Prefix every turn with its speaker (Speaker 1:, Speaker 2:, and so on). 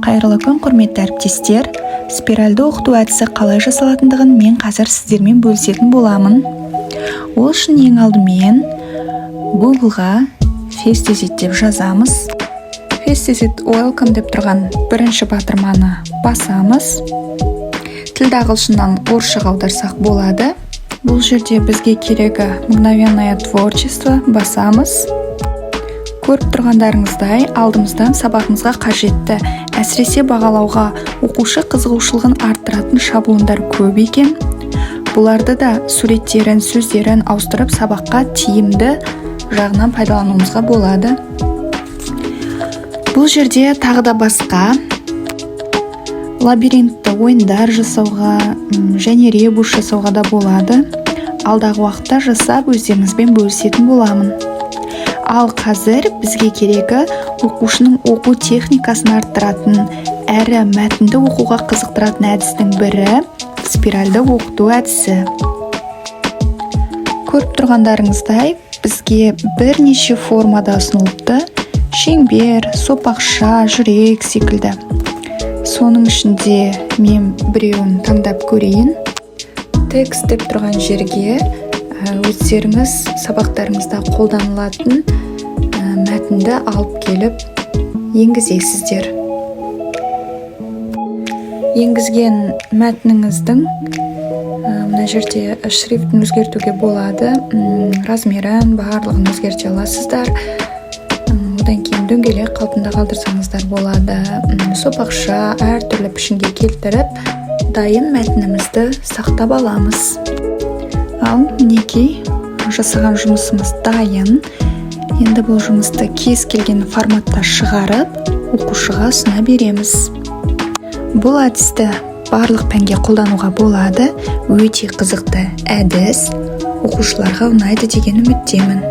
Speaker 1: Қайырлы күн, құрметті әріптестер. Спиральді оқыту әдісі қалай жасалатындығын мен қазір сіздермен бөлісетін боламын. Ол үшін ең алдымен Google-ға Fastezit деп жазамыз. Fastezit Welcome деп тұрған бірінші батырманы басамыз. Тілді ағылшыннан орысшаға аударсақ болады. Бұл жерде бізге керегі мгновенное творчество басамыз. Көріп тұрғандарыңыздай, алдымыздан сабағымызға қажетті, әсіресе бағалауға оқушы қызығушылығын арттыратын шаблондар көп екен. Бұларды да суреттерін, сөздерін ауыстырып сабаққа тиімді жағынан пайдалануымызға болады. Бұл жерде тағы да басқа лабиринтті ойындар жасауға және ребус жасауға да болады. Алдағы уақытта жасап өздеріңізбен бөлісетін боламын. Ал қазір бізге керегі оқушының оқу техникасын арттыратын әрі мәтінді оқуға қызықтыратын әдістің бірі спиральді оқыту әдісі. Көріп тұрғандарыңыздай, бізге бірнеше формада ұсынылыпты: шеңбер, сопақша, жүрек секілді. Соның ішінде мен біреуін таңдап көрейін. Текст деп тұрған жерге өздеріңіз сабақтарыңызда қолданылатын мәтінді алып келіп енгізесіздер. Енгізген мәтініңіздің мына жерде шрифтін өзгертуге болады, размерін барлығын өзгерте аласыздар. Одан кейін дөңгелек қалпында қалдырсаңыздар болады. Сопақша әртүрлі пішінге келтіріп, дайын мәтінімізді сақтап аламыз. Ал мінекей, жасаған жұмысымыз дайын. Енді бұл жұмысты кез келген форматта шығарып, оқушыға ұсына береміз. Бұл әдісті барлық пәнге қолдануға болады. Өте қызықты әдіс, оқушыларға ұнайды деген үміттемін.